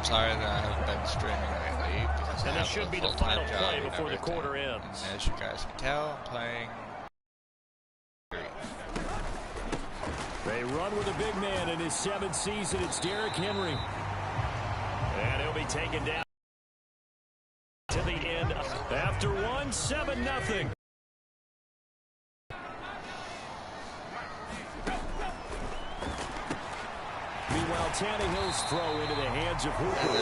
sorry that I haven't been streaming lately because I have should a be the full-time final job play and before the everything. quarter ends. And as you guys can tell, I'm playing. They run with a big man in his 7th season. It's Derrick Henry. And he'll be taken down to the end after 1, 7-0. Meanwhile, Tannehill's throw into the hands of Hooper.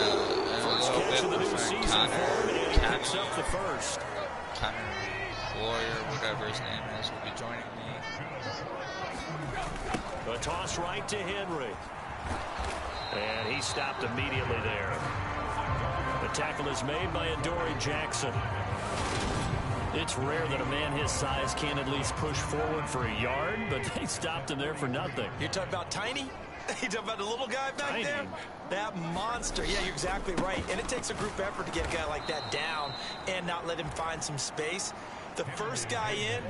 First catch of the new season for him, and he picks up the first. Connor Warrior, whatever his name is, will be joining me. A toss right to Henry. And he stopped immediately there. The tackle is made by Adoree Jackson. It's rare that a man his size can at least push forward for a yard, but they stopped him there for nothing. You're talking about Tiny? You talking about the little guy back there? That monster. Yeah, you're exactly right. And it takes a group effort to get a guy like that down and not let him find some space. The first guy in,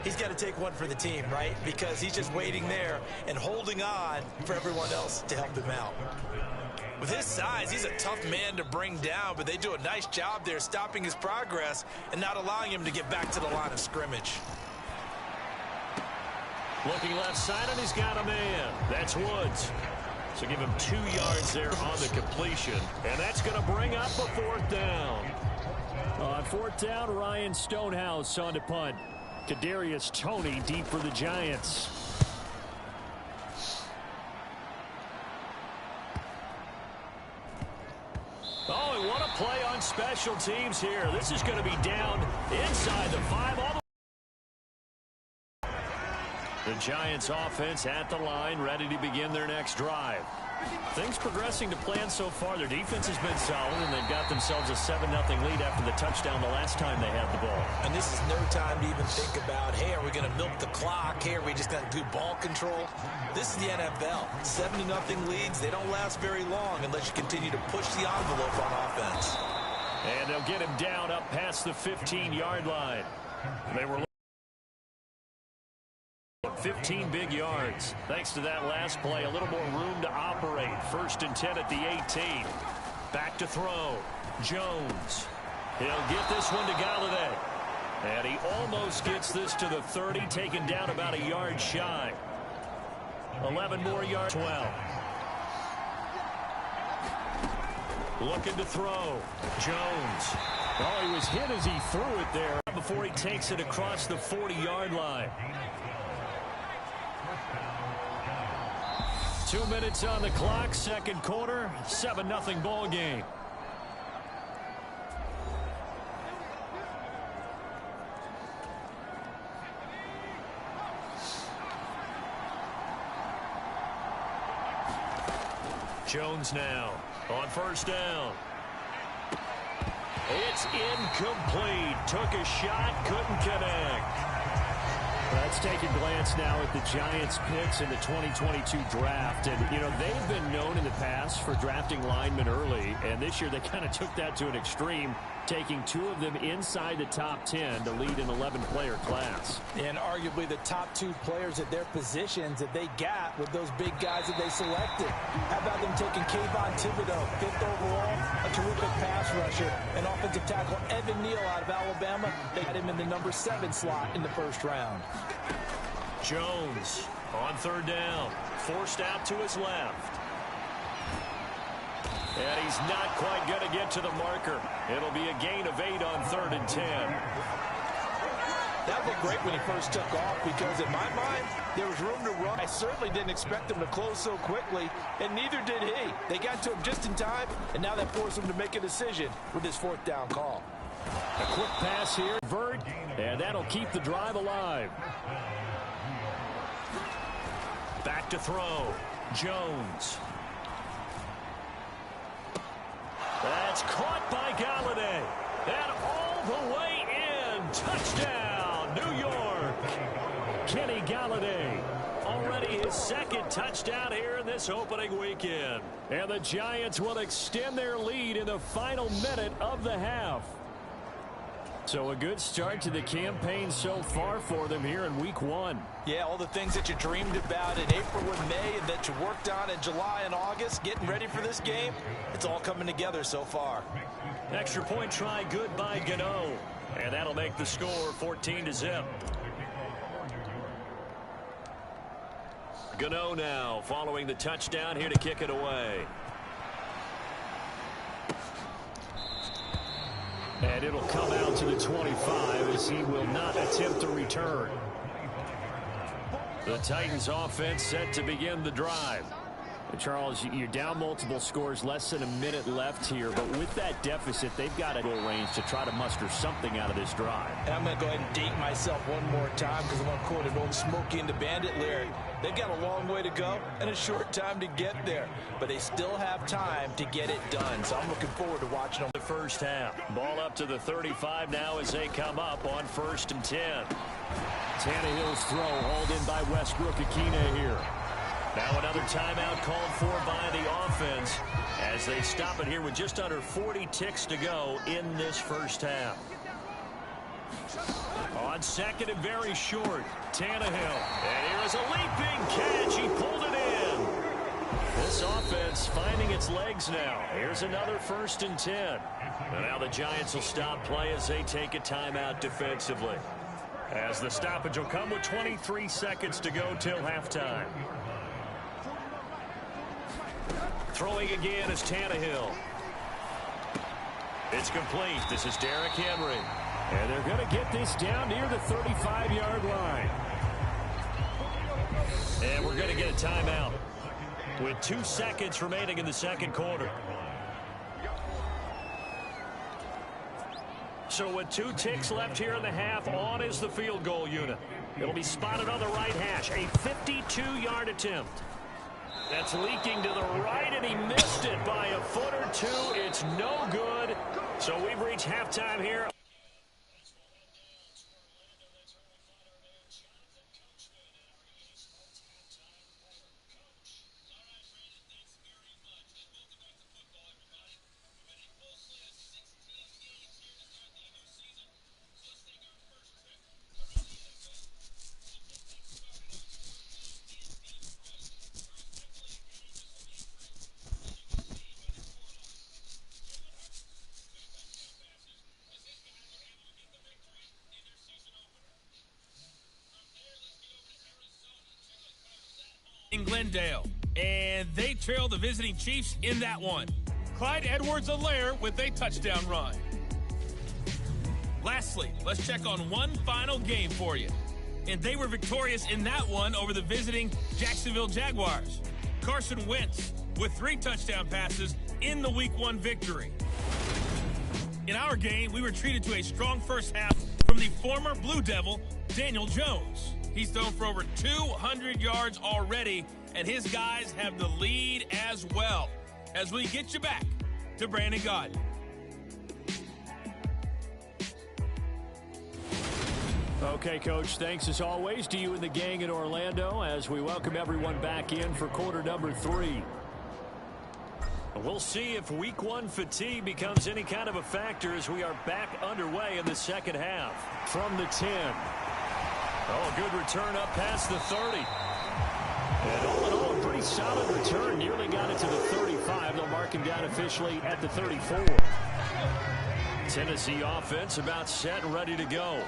he's got to take one for the team, right? Because he's just waiting there and holding on for everyone else to help him out. With his size, he's a tough man to bring down, but they do a nice job there stopping his progress and not allowing him to get back to the line of scrimmage. Looking left side, and he's got a man. That's Woods. So give him 2 yards there on the completion. And that's going to bring up a 4th down. On 4th down, Ryan Stonehouse on to punt. Kadarius Toney deep for the Giants. Oh, and what a play on special teams here. This is going to be down inside the 5. The Giants offense at the line, ready to begin their next drive. Things progressing to plan so far. Their defense has been solid, and they've got themselves a 7-0 lead after the touchdown the last time they had the ball. And this is no time to even think about, hey, are we going to milk the clock? Hey, are we just going to do ball control? This is the NFL. 7-0 leads, they don't last very long unless you continue to push the envelope on offense. And they'll get him down up past the 15-yard line. They were 15 big yards. Thanks to that last play, a little more room to operate. 1st and 10 at the 18. Back to throw. Jones. He'll get this one to Galladay. And he almost gets this to the 30, taken down about a yard shy. 11 more yards. 12. Looking to throw. Jones. Oh, he was hit as he threw it there before he takes it across the 40-yard line. 2 minutes on the clock, 2nd quarter, 7-0 ball game. Jones now on 1st down. It's incomplete. Took a shot, couldn't connect. Let's take a glance now at the Giants' picks in the 2022 draft. And, you know, they've been known in the past for drafting linemen early. And this year they kind of took that to an extreme, taking 2 of them inside the top 10 to lead an 11-player class. And arguably the top 2 players at their positions that they got with those big guys that they selected. How about them taking Kayvon Thibodeau, 5th overall, a terrific pass rusher, and offensive tackle Evan Neal out of Alabama. They got him in the number 7 slot in the 1st round. Jones on 3rd down, forced out to his left. And he's not quite going to get to the marker. It'll be a gain of 8 on 3rd and 10. That looked great when he first took off because in my mind, there was room to run. I certainly didn't expect him to close so quickly, and neither did he. They got to him just in time, and now that forced him to make a decision with his 4th down call. A quick pass here, Vert, and that'll keep the drive alive. Back to throw. Jones. That's caught by Galladay. And all the way in. Touchdown, New York. Kenny Galladay. Already his 2nd touchdown here in this opening weekend. And the Giants will extend their lead in the final minute of the half. So a good start to the campaign so far for them here in week 1. Yeah, all the things that you dreamed about in April and May and that you worked on in July and August, getting ready for this game, it's all coming together so far. Extra point try good by Gano. And that'll make the score 14-0. Gano now following the touchdown here to kick it away. And it'll come out to the 25 as he will not attempt to return. The Titans offense set to begin the drive. Charles, you're down multiple scores, less than a minute left here, but with that deficit, they've got a goal range to try to muster something out of this drive. And I'm going to go ahead and date myself one more time because I'm going to quote an old Smokey and the Bandit lyric. They've got a long way to go and a short time to get there, but they still have time to get it done, so I'm looking forward to watching them. The first half. Ball up to the 35 now as they come up on 1st and 10. Tannehill's throw hauled in by Westbrook-Akina here. Now another timeout called for by the offense as they stop it here with just under 40 ticks to go in this first half. On second and very short, Tannehill. And here is a leaping catch. He pulled it in. This offense finding its legs now. Here's another 1st and 10. And now the Giants will stop play as they take a timeout defensively. As the stoppage will come with 23 seconds to go till halftime. Throwing again is Tannehill. It's complete. This is Derrick Henry. And they're going to get this down near the 35-yard line. And we're going to get a timeout with 2 seconds remaining in the second quarter. So with 2 ticks left here in the half, on is the field goal unit. It'll be spotted on the right hash. A 52-yard attempt. That's leaking to the right, and he missed it by a foot or two. It's no good. So we've reached halftime here. In Glendale, and they trail the visiting Chiefs in that one. Clyde Edwards-Helaire with a touchdown run. Lastly, let's check on one final game for you. And they were victorious in that one over the visiting Jacksonville Jaguars. Carson Wentz with 3 touchdown passes in the Week 1 victory. In our game, we were treated to a strong first half from the former Blue Devil, Daniel Jones. He's thrown for over 200 yards already, and his guys have the lead as well. As we get you back to Brandon Gaudin. Okay, Coach, thanks as always to you and the gang in Orlando as we welcome everyone back in for quarter number 3. We'll see if Week 1 fatigue becomes any kind of a factor as we are back underway in the second half. From the 10. Oh, a good return up past the 30. And all in all, a pretty solid return. Nearly got it to the 35. They'll mark him down officially at the 34. Tennessee offense about set and ready to go.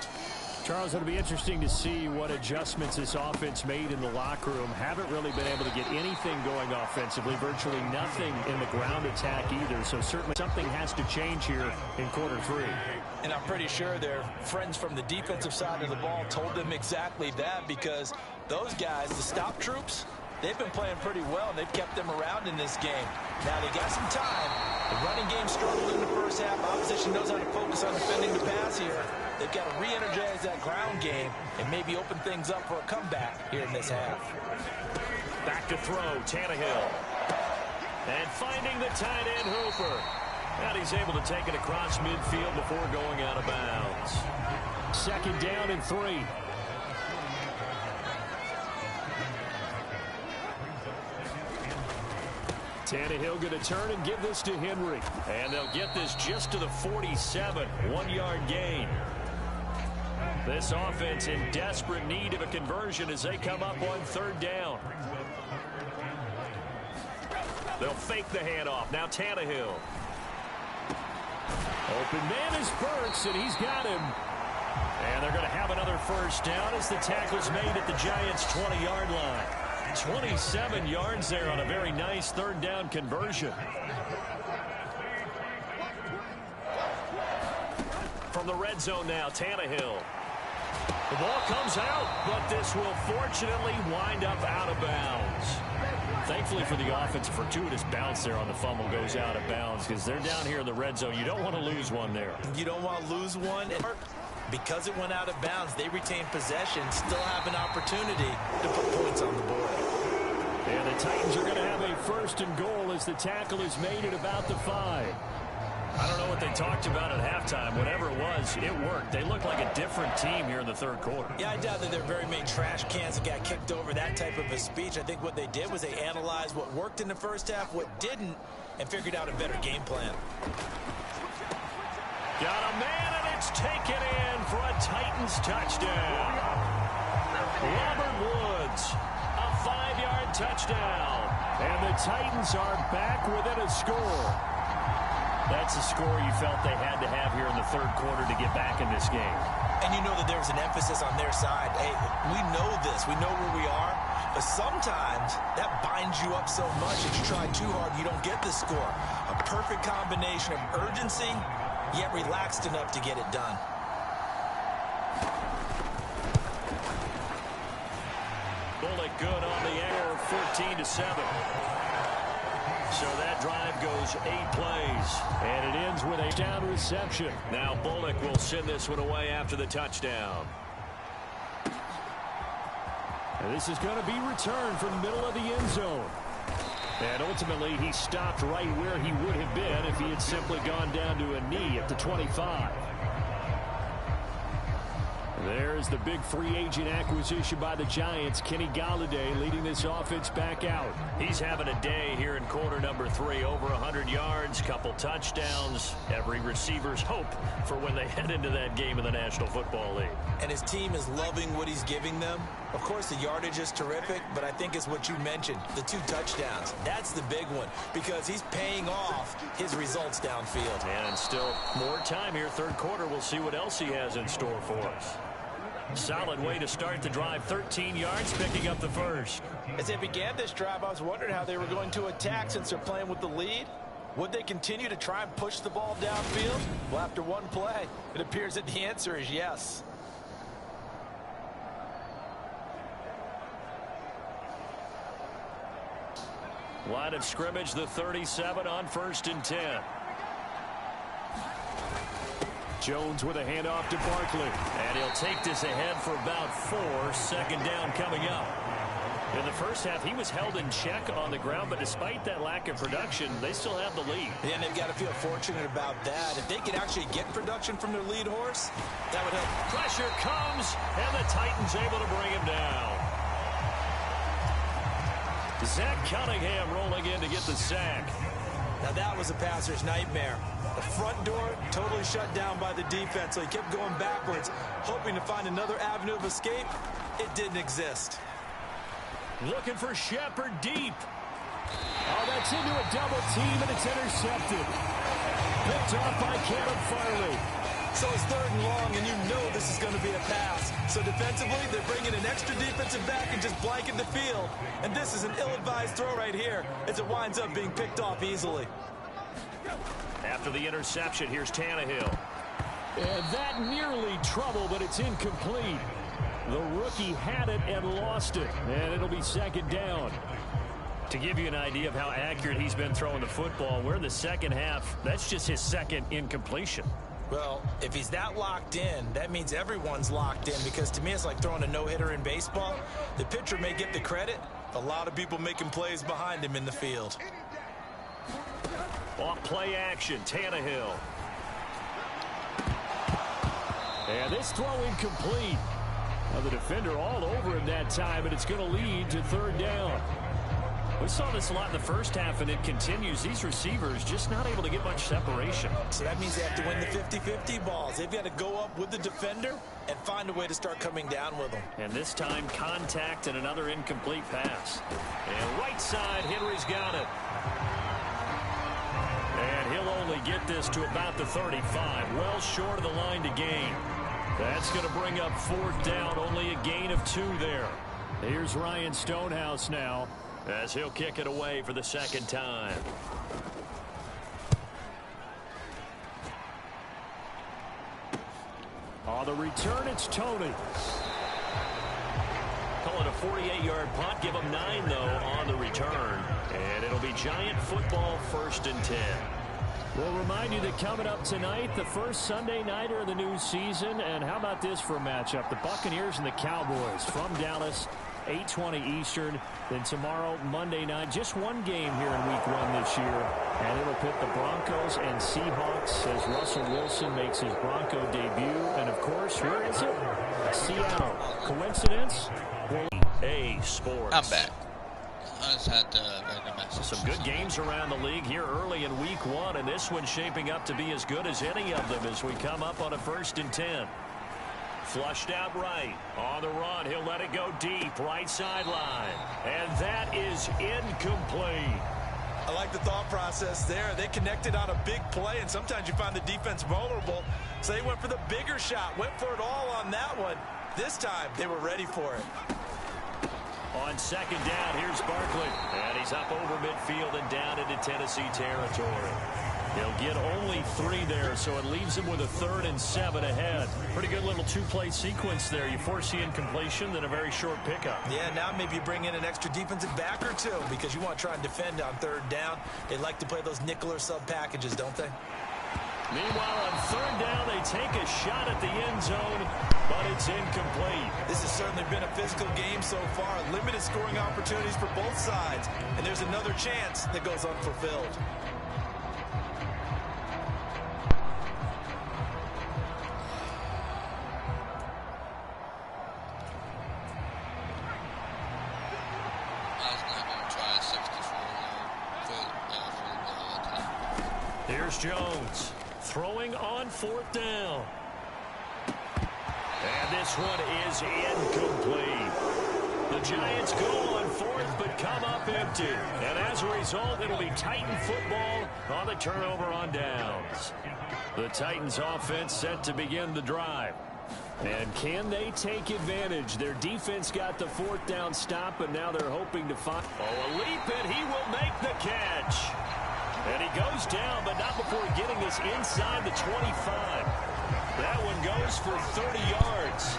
Charles, it'll be interesting to see what adjustments this offense made in the locker room. Haven't really been able to get anything going offensively. Virtually nothing in the ground attack either. So certainly something has to change here in quarter 3. And I'm pretty sure their friends from the defensive side of the ball told them exactly that, because those guys, the stop troops, they've been playing pretty well. They've kept them around in this game. Now they got some time. The running game struggled in the first half. Opposition knows how to focus on defending the pass here. They've got to re-energize that ground game and maybe open things up for a comeback here in this half. Back to throw, Tannehill. And finding the tight end Hooper. And he's able to take it across midfield before going out of bounds. Second down and 3. Tannehill going to turn and give this to Henry. And they'll get this just to the 47. 1-yard gain. This offense in desperate need of a conversion as they come up on 3rd down. They'll fake the handoff. Now Tannehill. Open man is Burks, and he's got him. And they're going to have another 1st down as the tackle's made at the Giants' 20-yard line. 27 yards there on a very nice 3rd down conversion. From the red zone now, Tannehill. The ball comes out, but this will fortunately wind up out of bounds. Thankfully for the offense, a fortuitous bounce there on the fumble goes out of bounds because they're down here in the red zone. You don't want to lose one there. You don't want to lose one. And because it went out of bounds, they retain possession, still have an opportunity to put points on the board. And the Titans are going to have a 1st and goal as the tackle is made at about the 5. I don't know what they talked about at halftime. Whatever it was, it worked. They look like a different team here in the 3rd quarter. Yeah, I doubt that there are very many trash cans that got kicked over, that type of a speech. I think what they did was they analyzed what worked in the 1st half, what didn't, and figured out a better game plan. Got a man, and it's taken in for a Titans touchdown. Robert Woods, a 5-yard touchdown. And the Titans are back within a score. That's a score you felt they had to have here in the 3rd quarter to get back in this game. And you know that there was an emphasis on their side. Hey, we know this. We know where we are. But sometimes that binds you up so much that you try too hard, you don't get the score. A perfect combination of urgency, yet relaxed enough to get it done. Bullock good on the air, 14-7. So that drive goes 8 plays, and it ends with a down reception. Now Bullock will send this one away after the touchdown. And this is going to be returned from the middle of the end zone. And ultimately, he stopped right where he would have been if he had simply gone down to a knee at the 25. There's the big free agent acquisition by the Giants. Kenny Golladay leading this offense back out. He's having a day here in quarter number 3. Over 100 yards, couple touchdowns. Every receiver's hope for when they head into that game in the National Football League. And his team is loving what he's giving them. Of course, the yardage is terrific, but I think it's what you mentioned, the 2 touchdowns. That's the big one because he's paying off his results downfield. And still more time here, 3rd quarter. We'll see what else he has in store for us. Solid way to start the drive. 13 yards, picking up the 1st. As they began this drive, I was wondering how they were going to attack since they're playing with the lead. Would they continue to try and push the ball downfield? Well, after one play, it appears that the answer is yes. Line of scrimmage, the 37 on 1st and 10. Jones with a handoff to Barkley. And he'll take this ahead for about 4. 2nd down coming up. In the 1st half, he was held in check on the ground, but despite that lack of production, they still have the lead. Yeah, and they've got to feel fortunate about that. If they could actually get production from their lead horse, that would help. Pressure comes, and the Titans able to bring him down. Zach Cunningham rolling in to get the sack. Now that was a passer's nightmare. The front door totally shut down by the defense, so he kept going backwards, hoping to find another avenue of escape. It didn't exist. Looking for Shepard deep. Oh, that's into a double team, and it's intercepted. Picked off by Caleb Farley. So it's 3rd and long, and you know this is going to be a pass. So defensively, they're bringing an extra defensive back and just blanket the field. And this is an ill-advised throw right here as it winds up being picked off easily. After the interception, here's Tannehill. And that nearly trouble, but it's incomplete. The rookie had it and lost it. And it'll be 2nd down. To give you an idea of how accurate he's been throwing the football, we're in the 2nd half. That's just his 2nd incompletion. Well, if he's that locked in, that means everyone's locked in, because to me it's like throwing a no-hitter in baseball. The pitcher may get the credit. A lot of people making plays behind him in the field. Off play action, Tannehill. And this throw incomplete. Now the defender all over him that time, and it's going to lead to 3rd down. We saw this a lot in the first half, and it continues. These receivers just not able to get much separation. So that means they have to win the 50-50 balls. They've got to go up with the defender and find a way to start coming down with them. And this time, contact and another incomplete pass. And right side, Henry's got it. And he'll only get this to about the 35, well short of the line to gain. That's going to bring up 4th down, only a gain of 2 there. Here's Ryan Stonehouse now, as he'll kick it away for the 2nd time. On the return, it's Tony. Call it a 48-yard punt. Give him 9, though, on the return. And it'll be Giant football, 1st and 10. We'll remind you that coming up tonight, the first Sunday nighter of the new season. And how about this for a matchup? The Buccaneers and the Cowboys from Dallas, 8:20 Eastern. Then tomorrow, Monday night, just one game here in Week 1 this year. And it'll pit the Broncos and Seahawks as Russell Wilson makes his Bronco debut. And, of course, where is it? Seattle. Coincidence? EA Sports. I'm back. I just had to make a message. Some good games around the league here early in Week 1, and this one's shaping up to be as good as any of them as we come up on a 1st and 10. Flushed out right. On the run, he'll let it go deep. Right sideline. And that is incomplete. I like the thought process there. They connected on a big play, and sometimes you find the defense vulnerable. So they went for the bigger shot, went for it all on that one. This time, they were ready for it. On 2nd down, here's Barkley. And he's up over midfield and down into Tennessee territory. He'll get only 3 there, so it leaves him with a 3rd and 7 ahead. Pretty good little 2-play sequence there. You force the incompletion, then a very short pickup. Yeah, now maybe you bring in an extra defensive back or 2 because you want to try and defend on 3rd down. They like to play those nickel or sub packages, don't they? Meanwhile, on 3rd down, they take a shot at the end zone, but it's incomplete. This has certainly been a physical game so far. Limited scoring opportunities for both sides. And there's another chance that goes unfulfilled. I was not going to try a 64 for Here's Jones. Throwing on 4th down. And this one is incomplete. The Giants go on 4th but come up empty. And as a result, it'll be Titan football on the turnover on downs. The Titans offense set to begin the drive. And can they take advantage? Their defense got the 4th down stop, and now they're hoping to find... Oh, a leap, and he will make the catch. And he goes down, but not before getting this inside the 25. That one goes for 30 yards.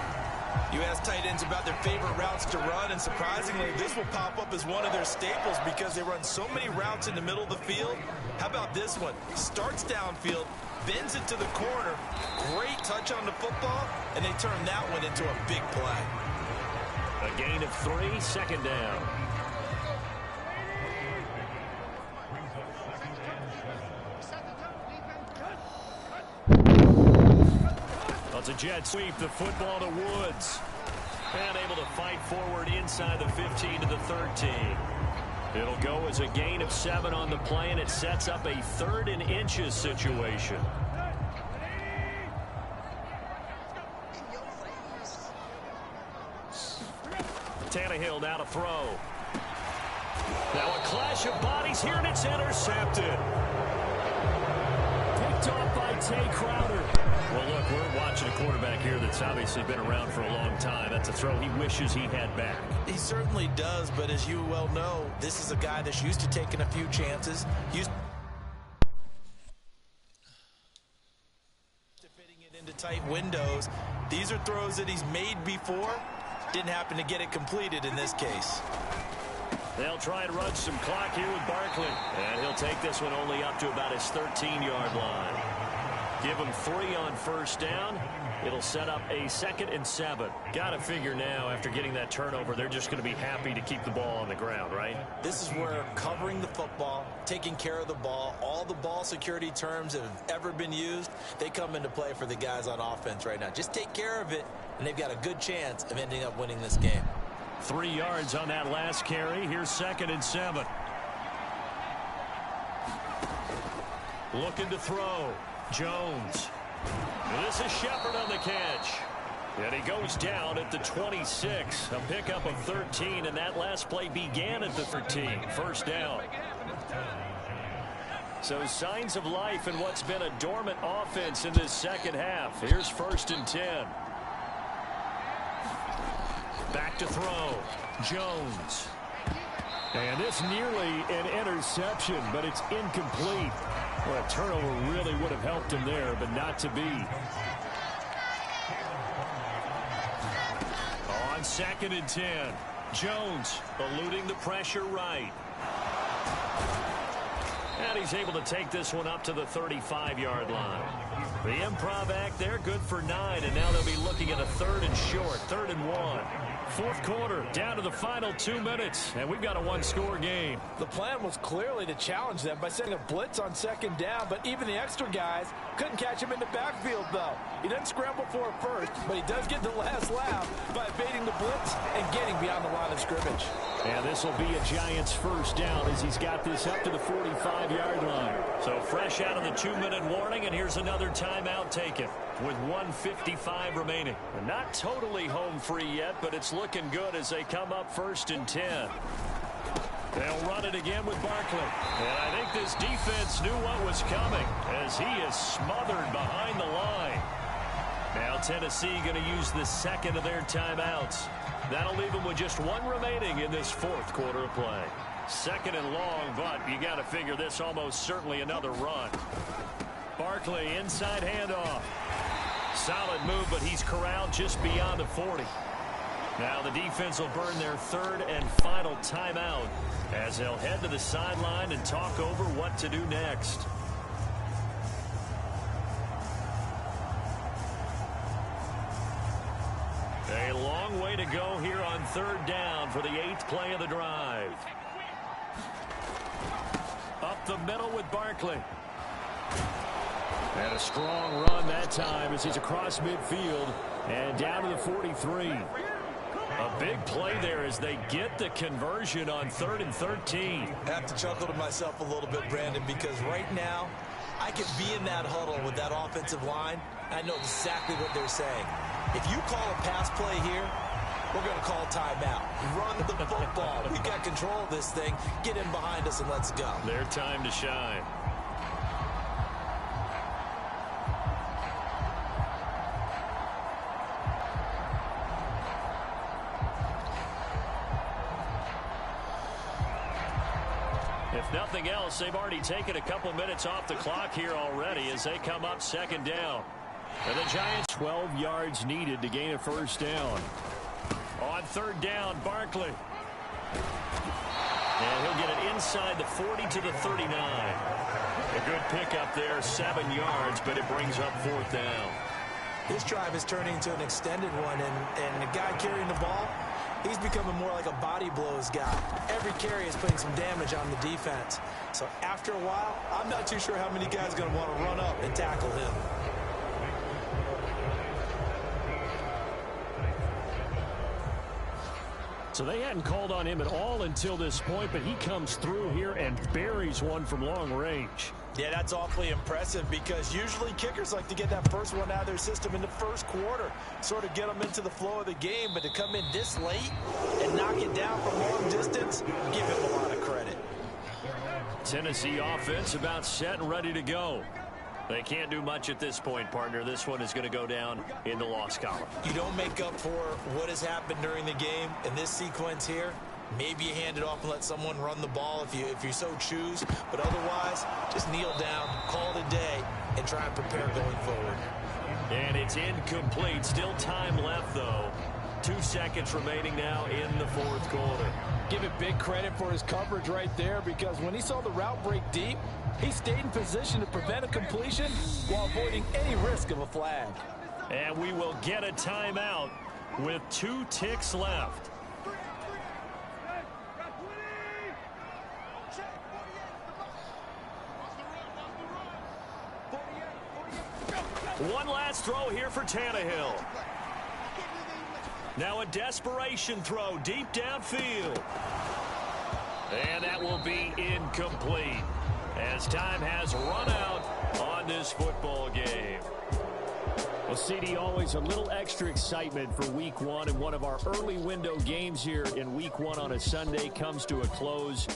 You ask tight ends about their favorite routes to run, and surprisingly, this will pop up as one of their staples because they run so many routes in the middle of the field. How about this one? Starts downfield, bends it to the corner, great touch on the football, and they turn that one into a big play. A gain of 3, 2nd down. It's a jet sweep, the football to Woods. And able to fight forward inside the 15 to the 13. It'll go as a gain of 7 on the play, and it sets up a 3rd and inches situation. Tannehill now to throw. Now a clash of bodies here, and it's intercepted. Picked off by Tay Crowder. Well, look, we're watching a quarterback here that's obviously been around for a long time. That's a throw he wishes he had back. He certainly does, but as you well know, this is a guy that's used to taking a few chances, used to fitting it into tight windows. These are throws that he's made before. Didn't happen to get it completed in this case. They'll try and run some clock here with Barkley. And he'll take this one only up to about his 13-yard line. Give him 3 on 1st down. It'll set up a 2nd and 7. Got to figure now, after getting that turnover, they're just going to be happy to keep the ball on the ground, right? This is where covering the football, taking care of the ball, all the ball security terms that have ever been used, they come into play for the guys on offense right now. Just take care of it, and they've got a good chance of ending up winning this game. 3 yards on that last carry. Here's 2nd and 7. Looking to throw. Jones. This is Shepard on the catch. And he goes down at the 26. A pickup of 13, and that last play began at the 13. First down. So signs of life in what's been a dormant offense in this second half. Here's 1st and 10. Back to throw. Jones. And this nearly an interception, but it's incomplete. Well, a turnover really would have helped him there, but not to be. On 2nd and 10. Jones eluding the pressure right. And he's able to take this one up to the 35-yard line. The improv act there, good for 9, and now they'll be looking at a 3rd and short, 3rd and 1. Fourth quarter, down to the final 2 minutes, and we've got a one-score game. The plan was clearly to challenge them by sending a blitz on 2nd down, but even the extra guys couldn't catch him in the backfield, though. He doesn't scramble for it first, but he does get the last laugh by evading the blitz and getting beyond the line of scrimmage. And this will be a Giants first down as he's got this up to the 45-yard line. So fresh out of the 2-minute warning, and here's another timeout taken with 1:55 remaining. And not totally home free yet, but it's looking good as they come up 1st and 10. They'll run it again with Barkley. And I think this defense knew what was coming as he is smothered behind the line. Now Tennessee going to use the 2nd of their timeouts. That'll leave them with just 1 remaining in this 4th quarter of play. 2nd and long, but you got to figure this almost certainly another run. Barkley inside handoff. Solid move, but he's corralled just beyond the 40. Now the defense will burn their 3rd and final timeout as they'll head to the sideline and talk over what to do next. A long way to go here on 3rd down for the 8th play of the drive. Up the middle with Barkley. And a strong run that time as he's across midfield and down to the 43. A big play there as they get the conversion on 3rd and 13. I have to chuckle to myself a little bit, Brandon, because right now I could be in that huddle with that offensive line. I know exactly what they're saying. If you call a pass play here, we're going to call timeout. Run the football. We've got control of this thing. Get in behind us and let's go. Their time to shine. If nothing else, they've already taken a couple minutes off the clock here already as they come up 2nd down. And the Giants 12 yards needed to gain a 1st down. On 3rd down, Barkley. And he'll get it inside the 40 to the 39. A good pickup there, 7 yards, but it brings up 4th down. This drive is turning into an extended one, and the guy carrying the ball, he's becoming more like a body blows guy. Every carry is putting some damage on the defense. So after a while, I'm not too sure how many guys are going to want to run up and tackle him. So they hadn't called on him at all until this point, but he comes through here and buries one from long range. Yeah, that's awfully impressive because usually kickers like to get that first one out of their system in the 1st quarter, sort of get them into the flow of the game, but to come in this late and knock it down from long distance, give him a lot of credit. Tennessee offense about set and ready to go. They can't do much at this point, partner. This one is going to go down in the loss column. You don't make up for what has happened during the game in this sequence here. Maybe you hand it off and let someone run the ball if you so choose. But otherwise, just kneel down, call it a day, and try and prepare going forward. And it's incomplete. Still time left, though. 2 seconds remaining now in the 4th quarter. Give it big credit for his coverage right there because when he saw the route break deep, he stayed in position to prevent a completion while avoiding any risk of a flag. And we will get a timeout with 2 ticks left. One last throw here for Tannehill. Now a desperation throw deep downfield. And that will be incomplete as time has run out on this football game. Well, CD, always a little extra excitement for Week 1, and one of our early window games here in Week 1 on a Sunday comes to a close.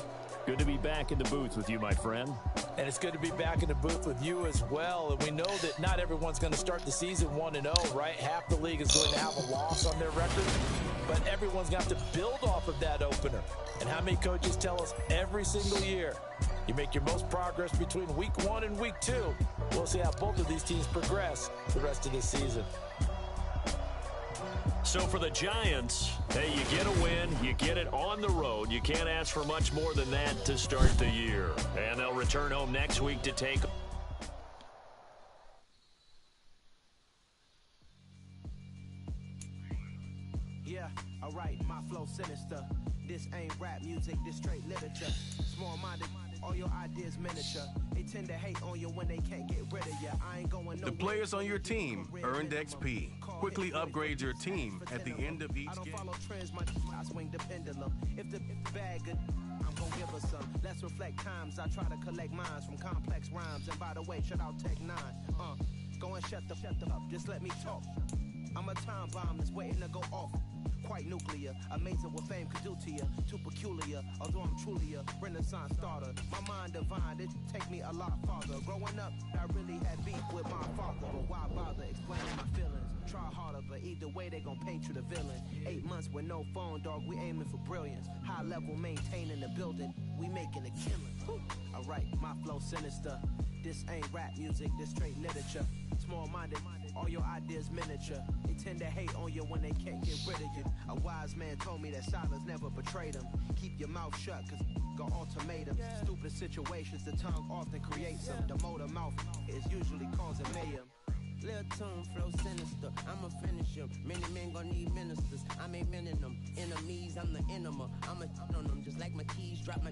Good to be back in the booth with you, my friend. And it's good to be back in the booth with you as well. And we know that not everyone's going to start the season 1-0, right? Half the league is going to have a loss on their record, but everyone's going to have to build off of that opener. And how many coaches tell us every single year, you make your most progress between Week 1 and Week 2. We'll see how both of these teams progress the rest of this season. So for the Giants, hey, you get a win, you get it on the road. You can't ask for much more than that to start the year. And they'll return home next week to take... Yeah, alright, my flow sinister. This ain't rap music, this straight literature. Small-minded, all your ideas miniature. They tend to hate on you when they can't get rid of you. I ain't going nowhere. The players on your team earned XP. Quickly upgrade your team at the end of each game. I don't follow trends, I swing the pendulum. If the bag good, I'm gonna give her some. Let's reflect times. I try to collect minds from complex rhymes. And by the way, shout out Tech 9. Go and shut the up. Just let me talk. I'm a time bomb that's waiting to go off. Quite nuclear, amazing what fame could do to you. Too peculiar, although I'm truly a renaissance starter. My mind divine, it take me a lot farther. Growing up, I really had beef with my father. But why bother explaining my feelings? Try harder, but either way they gon' paint you the villain. 8 months with no phone, dog, we aiming for brilliance. High level maintaining the building, we making a killing. Alright, my flow sinister. This ain't rap music, this straight literature. Small-minded, all your ideas miniature. They tend to hate on you when they can't get rid of you. A wise man told me that silence never betrayed him. Keep your mouth shut, cause go ultimatum. Stupid situations, the tongue often creates them. The motor mouth is usually causing mayhem. Little tune, flow sinister, I'ma finish him. Many men gon' need ministers, I'm a men in them. Enemies, I'm the enema. I'ma on them, just like my keys, drop my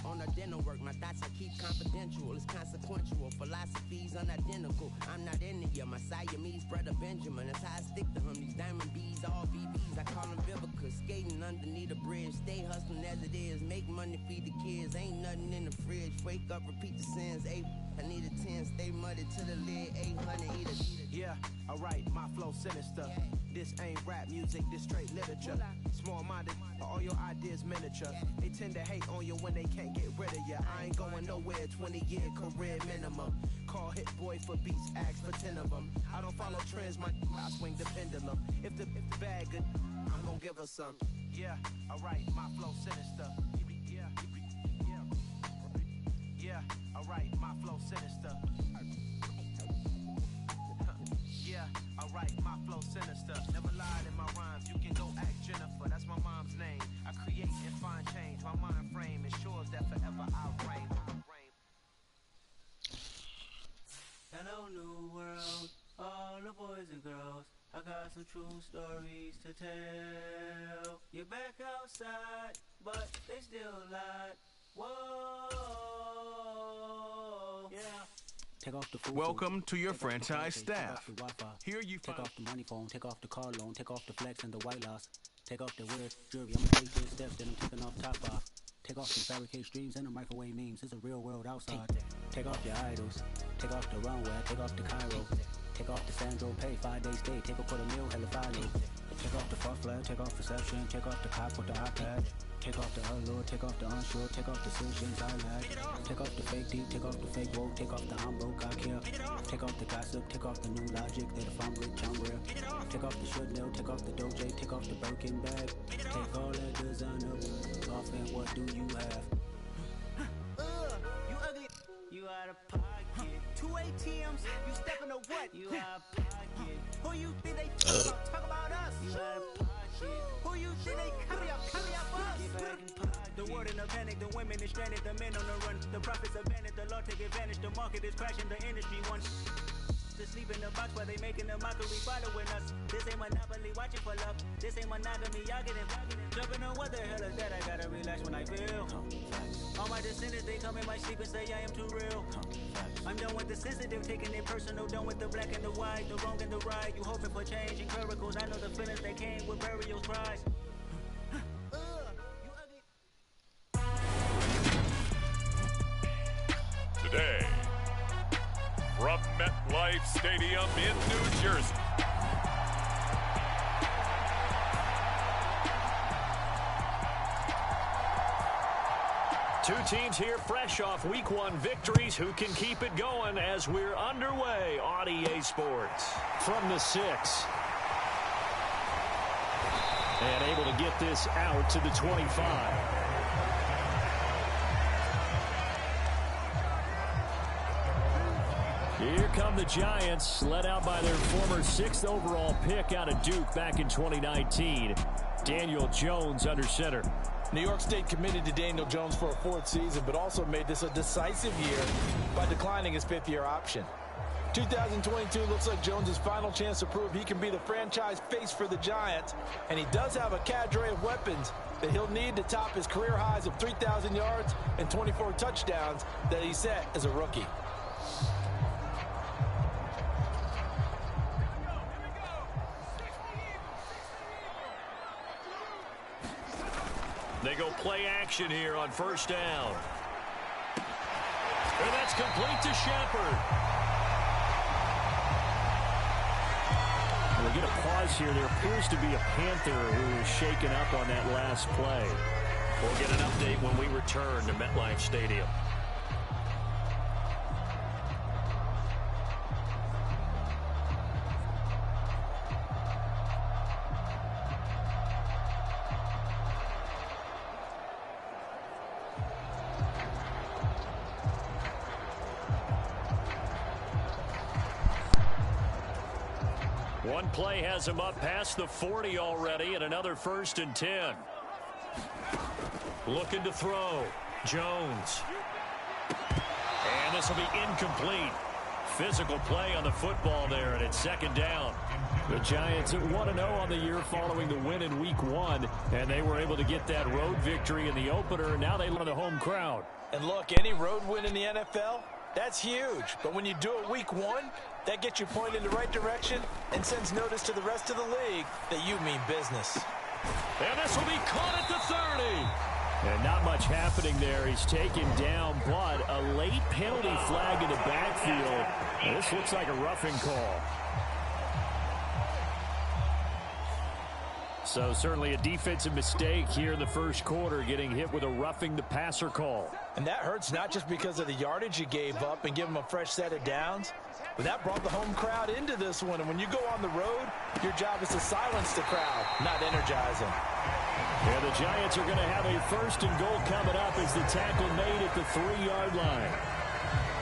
on the dinner work. My thoughts I keep confidential, it's consequential. Philosophies unidentical, I'm not in it. My Siamese brother Benjamin, that's how I stick to him. These diamond bees, all VBs, I call them Vivica. Skating underneath the bridge, stay hustling as it is. Make money, feed the kids, ain't nothing in the fridge. Wake up, repeat the sins, I need a 10, stay muddy to the lid, 800, eat it. Yeah, alright, my flow sinister. This ain't rap music, this straight literature. Small-minded, all your ideas miniature. They tend to hate on you when they can't get rid of you. I ain't going nowhere, 20-year career minimum. Call Hit Boy for beats, ask for 10 of them. I don't follow trends, I swing the pendulum. If the bag good, I'm gonna give her some. Yeah, alright, my flow sinister. Yeah, alright, my flow sinister. Yeah, alright, my flow sinister. Never lied in my rhymes, you can go ask Jennifer, that's my mom's name. I create and find change, my mind frame ensures that forever I reign. Hello new world, all the boys and girls, I got some true stories to tell. You're back outside, but they still lied. Whoa, yeah. Take off the food. Welcome to your franchise staff. Here you take find off the money phone, take off the car loan, take off the flex and the white loss. Take off the weird jewelry, I'ma take 10 steps, then I'm taking off top off. Take off the fabricate streams and the microwave memes, it's a real world outside. Take off your idols, take off the runway, take off the Cairo. Take off the Sandro pay, 5 days stay, take a $250,000, hella follow. Take off the fuck flag, take off reception, take off the cop with the iPad. Take off the allure, take off the unsure, take off the decisions I like. Take off the fake deep, take off the fake woke, take off the I'm broke, I care. Take off the gossip, take off the new logic that if I'm rich, I'm real. Take off the should know, take off the Doja, take off the Birkin bag. Take all that designer off and what do you have? You ugly. You out of pocket. 2 ATMs, you stepping to what? You out of pocket. Who you think they talk about us? You out of pocket. Who you think they coming up us? The world in a panic, the women is stranded, the men on the run. The profits abandoned, the law take advantage. The market is crashing, the industry wants. To sleep in the box while they making a mockery following us. This ain't Monopoly, watching for love. This ain't monogamy, y'all getting jumping on what the hell is that? I gotta relax when I feel. All my descendants, they come in my sleep and say I am too real. I'm done with the sensitive, taking it personal. Done with the black and the white, the wrong and the right. You hoping for change and miracles. I know the feelings that came with burial cries. Today, from MetLife Stadium in New Jersey. Two teams here fresh off Week 1 victories. Who can keep it going as we're underway on EA Sports? From the 6. And able to get this out to the 25. Here come the Giants, led out by their former 6th overall pick out of Duke back in 2019. Daniel Jones under center. New York State committed to Daniel Jones for a 4th season, but also made this a decisive year by declining his 5th-year option. 2022 looks like Jones' final chance to prove he can be the franchise face for the Giants, and he does have a cadre of weapons that he'll need to top his career highs of 3,000 yards and 24 touchdowns that he set as a rookie. They go play action here on first down. And that's complete to Shepard. We'll get a pause here. There appears to be a Panther who is shaken up on that last play. We'll get an update when we return to MetLife Stadium. One play has him up past the 40 already, and another 1st and 10. Looking to throw. Jones. And this will be incomplete. Physical play on the football there, and it's 2nd down. The Giants at 1-0 on the year following the win in Week 1, and they were able to get that road victory in the opener, and now they learn the home crowd. And look, any road win in the NFL, that's huge. But when you do it Week 1, that gets you pointed in the right direction and sends notice to the rest of the league that you mean business. And this will be caught at the 30. And not much happening there. He's taken down, but a late penalty flag in the backfield. And this looks like a roughing call. So certainly a defensive mistake here in the first quarter, getting hit with a roughing the passer call. And that hurts not just because of the yardage you gave up and give them a fresh set of downs, but that brought the home crowd into this one. And when you go on the road, your job is to silence the crowd, not energize them. Yeah, the Giants are going to have a 1st and goal coming up as the tackle made at the 3-yard line.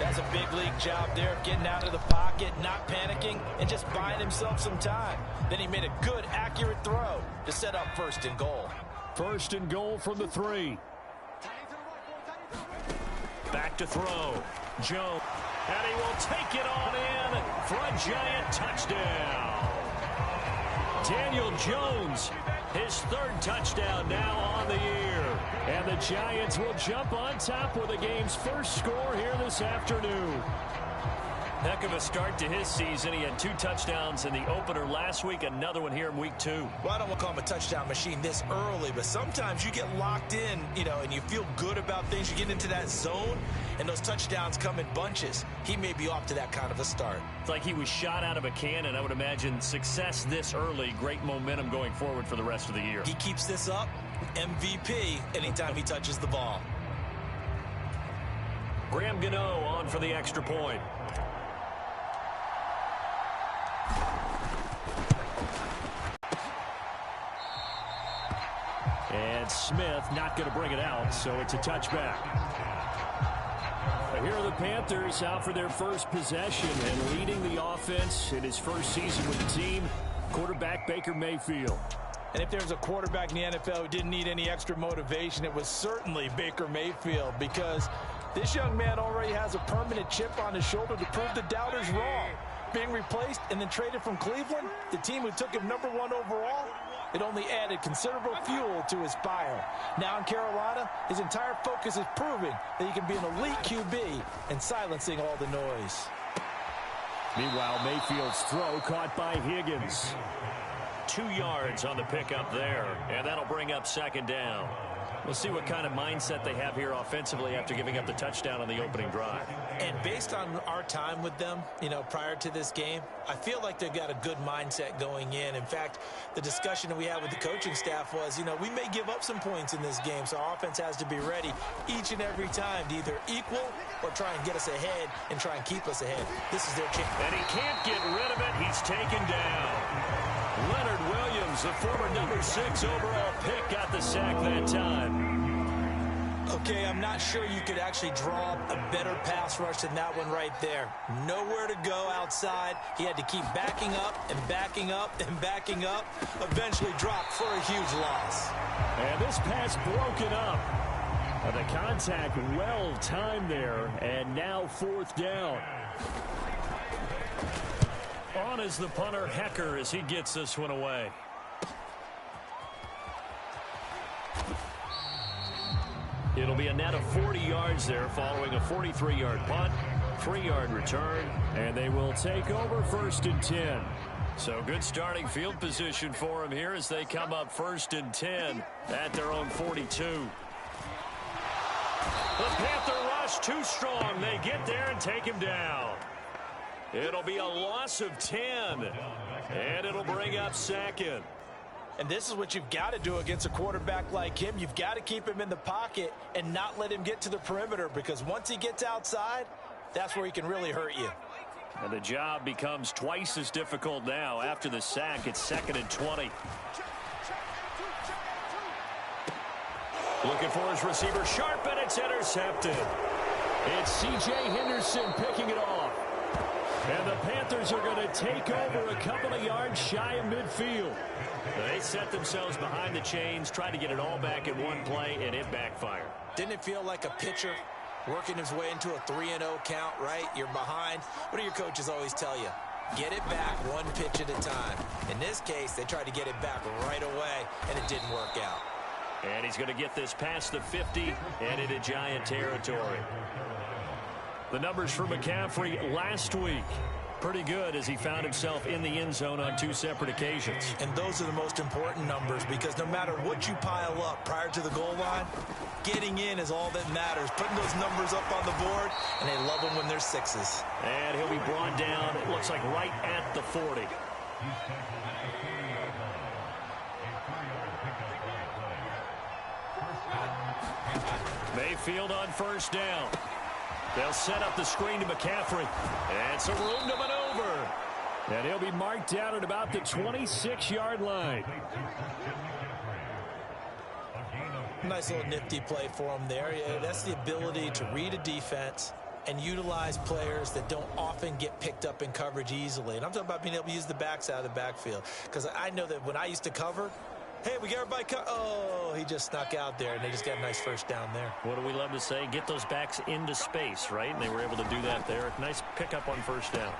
That's a big league job there of getting out of the pocket, not panicking, and just buying himself some time. Then he made a good, accurate throw to set up 1st and goal. 1st and goal from the 3. Back to throw. Jones. And he will take it on in for a Giant touchdown. Daniel Jones, his 3rd touchdown now on the year. And the Giants will jump on top with the game's first score here this afternoon. Heck of a start to his season. He had 2 touchdowns in the opener last week, another one here in Week 2. Well, I don't want to call him a touchdown machine this early, but sometimes you get locked in, and you feel good about things. You get into that zone, and those touchdowns come in bunches. He may be off to that kind of a start. It's like he was shot out of a cannon. I would imagine success this early, great momentum going forward for the rest of the year. He keeps this up, MVP anytime he touches the ball. Graham Gano on for the extra point. And Smith not going to bring it out, so it's a touchback. Here are the Panthers out for their first possession and leading the offense in his first season with the team, quarterback Baker Mayfield. And if there's a quarterback in the NFL who didn't need any extra motivation, it was certainly Baker Mayfield, because this young man already has a permanent chip on his shoulder to prove the doubters wrong. being replaced and then traded from Cleveland, the team who took him #1 overall, it only added considerable fuel to his fire. Now in Carolina, his entire focus is proving that he can be an elite QB and silencing all the noise. Meanwhile, Mayfield's throw caught by Higgins. 2 yards on the pickup there, and that'll bring up second down. We'll see what kind of mindset they have here offensively after giving up the touchdown on the opening drive. And based on our time with them, prior to this game, I feel like they've got a good mindset going in. In fact, the discussion that we had with the coaching staff was, we may give up some points in this game, so our offense has to be ready each and every time to either equal or try and get us ahead and try and keep us ahead. This is their chance. And he can't get rid of it. He's taken down. Leonard Williams, the former #6 overall pick, got the sack that time. Okay, I'm not sure you could actually draw a better pass rush than that one right there. Nowhere to go outside. He had to keep backing up and backing up and backing up. Eventually dropped for a huge loss. And this pass broken up. The contact well timed there, and now 4th down. On is the punter, Hecker, as he gets this one away. It'll be a net of 40 yards there following a 43-yard punt, 3-yard return, and they will take over 1st and 10. So good starting field position for them here as they come up 1st and 10 at their own 42. The Panther rush too strong. They get there and take him down. It'll be a loss of 10, and it'll bring up 2nd. And this is what you've got to do against a quarterback like him. You've got to keep him in the pocket and not let him get to the perimeter, because once he gets outside, that's where he can really hurt you. And the job becomes twice as difficult now. After the sack, it's 2nd and 20. Looking for his receiver, sharp, and it's intercepted. It's C.J. Henderson picking it off. And the Panthers are going to take over a couple of yards shy of midfield. They set themselves behind the chains, tried to get it all back in one play, and it backfired. Didn't it feel like a pitcher working his way into a 3-0 count, right? You're behind. What do your coaches always tell you? Get it back one pitch at a time. In this case, they tried to get it back right away, and it didn't work out. And he's going to get this past the 50 and into Giant territory. The numbers for McCaffrey last week, pretty good as he found himself in the end zone on 2 separate occasions. And those are the most important numbers, because no matter what you pile up prior to the goal line, getting in is all that matters. Putting those numbers up on the board, and they love them when they're 6s. And he'll be brought down, it looks like right at the 40. Mayfield on 1st down. They'll set up the screen to McCaffrey. And some room to maneuver. And he'll be marked down at about the 26-yard line. Nice little nifty play for him there. Yeah, that's the ability to read a defense and utilize players that don't often get picked up in coverage easily. And I'm talking about being able to use the backs out of the backfield. Because I know that when I used to cover, hey, we got everybody oh, he just snuck out there, and they just got a nice 1st down there. What do we love to say? Get those backs into space, right? And they were able to do that there. Nice pickup on 1st down.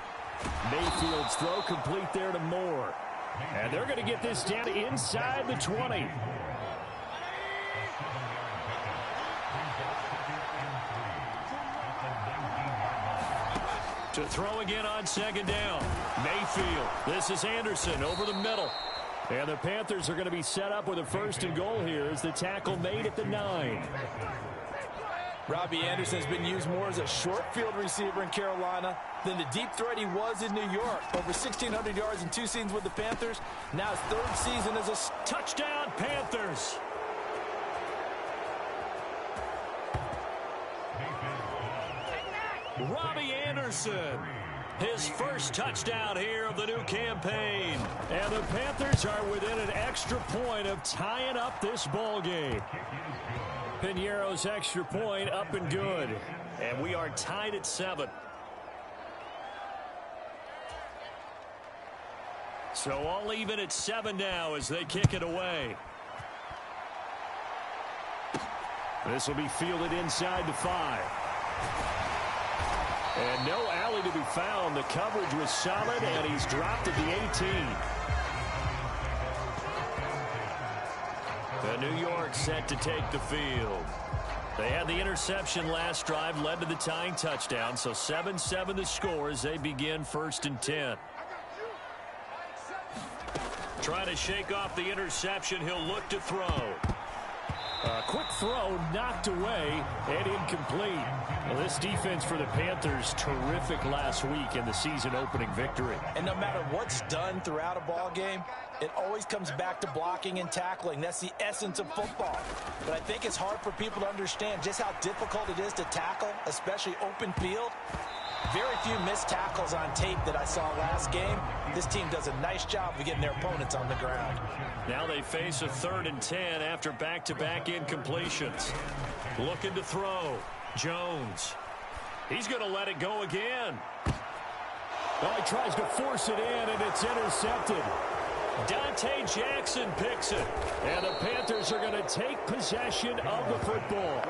Mayfield's throw complete there to Moore. And they're going to get this down inside the 20. To throw again on 2nd down. Mayfield. This is Anderson over the middle. And the Panthers are going to be set up with a 1st and goal here as the tackle made at the 9. Robbie Anderson has been used more as a short field receiver in Carolina than the deep threat he was in New York. Over 1,600 yards in 2 seasons with the Panthers. Now his 3rd season as a touchdown Panthers. Robbie Anderson. His 1st touchdown here of the new campaign. And the Panthers are within an extra point of tying up this ball game. Piñeiro's extra point up and good. And we are tied at 7. So all even at 7 now as they kick it away. This will be fielded inside the 5. And no alley to be found. The coverage was solid, and he's dropped at the 18. The New York set to take the field. They had the interception last drive, led to the tying touchdown, so 7-7 the score as they begin 1st and 10. Trying to shake off the interception, he'll look to throw. A quick throw knocked away and incomplete. Well, this defense for the Panthers, terrific last week in the season-opening victory. And no matter what's done throughout a ball game, it always comes back to blocking and tackling. That's the essence of football. But I think it's hard for people to understand just how difficult it is to tackle, especially open field. Very few missed tackles on tape that I saw last game. This team does a nice job of getting their opponents on the ground. Now they face a 3rd and 10 after back-to-back incompletions. Looking to throw. Jones. He's going to let it go again. Well, he tries to force it in, and it's intercepted. Dante Jackson picks it. And the Panthers are going to take possession of the football.